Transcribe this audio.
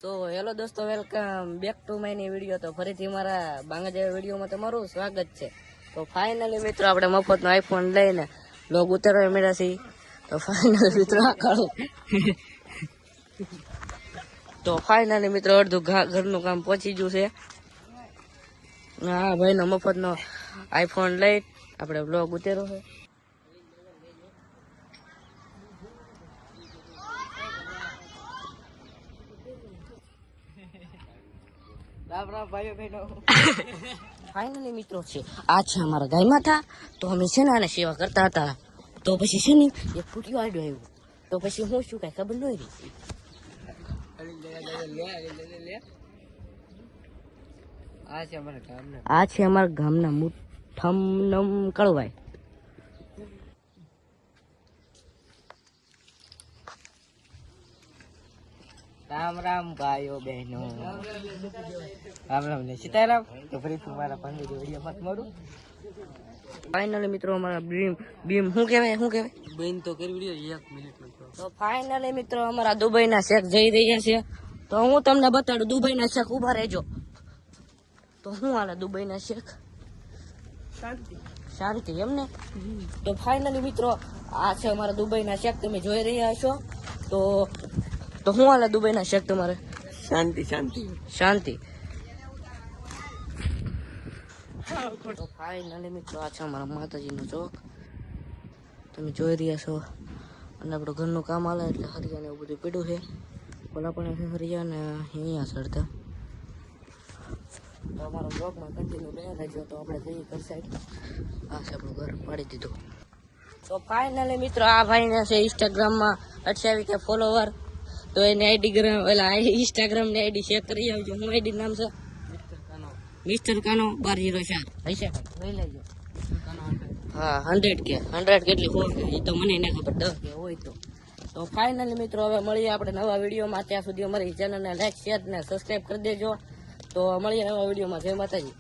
તો હેલો દોસ્તો, welcome back to માયની video. તો ફરીથી મારા બાંગા જેવા વિડીયોમાં તમારું સ્વાગત છે. તો ફાઇનલી મિત્રો આપણે મફતનો આઈફોન લઈને લોગ ઉતારવા મળ્યા છીએ. તો ફાઇનલી મિત્રો તો ફાઇનલી મિત્રો અડધું ઘરનું કામ પહોંચી ગયું છે. હા ભાઈનો મફતનો આઈફોન લઈ આપણે બ્લોગ ઉતાર્યો છે. ફાઇનલી મિત્રો છે આ છે અમારા ગાય માતા. તો અમે છે ને આને સેવા કરતા હતા. તો પછી છે ને એક ફૂટ્યો આડો આવ્યો. તો પછી હું શું કઈ ખબર ન રહી. આ છે અમારા ગામના મુઠ્ઠમ કળવાય. રામ રામ ભાઈઓ બહેનો, રામ રામ ને સીતારામ. તો ફરીથી મારા પાંડે વિડીયો માં તમારું ફાઇનલી મિત્રો અમારા બીમ શું કહેવાય બેન તો કરી વિડીયો 1 મિનિટ. તો ફાઇનલી મિત્રો અમારા દુબઈના શેખ જઈ રહ્યા છે. તો હું તમને બતાડું દુબઈના શેખ. ઉભા રહેજો. તો શું હાલે દુબઈના શેખ? શાંતિ એમને. તો ફાઇનલી મિત્રો આ છે અમારા દુબઈના શેખ, તમે જોઈ રહ્યા છો. તો શું હાલે દુબઈના શેખ તમારે? શાંતિ. તો ફાઇનલી મિત્રો આ છે અમારા માતાજીનો ચોક, તમે જોઈ રહ્યા છો. અને આપણું ઘરનું કામ હાલે એટલે હરિયા ને એવું બધું પીડ્યું છે. ઓલા પણ હરિયા ને અહીંયા ચડતા. તો અમારો બ્લોગમાં કન્ટિન્યુ રહ્યા રહેજો. તો આપણે જઈએ ઘર સાઈડ. આ છે આપણું ઘર પાડી દીધું. તો ફાઇનલી મિત્રો આ ભાઈને છે ઇન્સ્ટાગ્રામમાં 28K ફોલોવર. તો એની આઈડી ઇન્સ્ટાગ્રામની આઈડી શેર કરી આવજો. હું આઈડી નામ છે મિસ્ટર કાનો 1204. હશે લઈ લેજો. હા 100K કેટલી હોય એ તો મને ના ખબર. 10K હોય તો ફાઇનલી મિત્રો હવે મળીએ આપણે નવા વિડીયોમાં. ત્યાં સુધી અમારી ચેનલને લાઈક શેર ને સબસ્ક્રાઈબ કરી દેજો. તો મળીએ નવા વિડીયોમાં. જય માતાજી.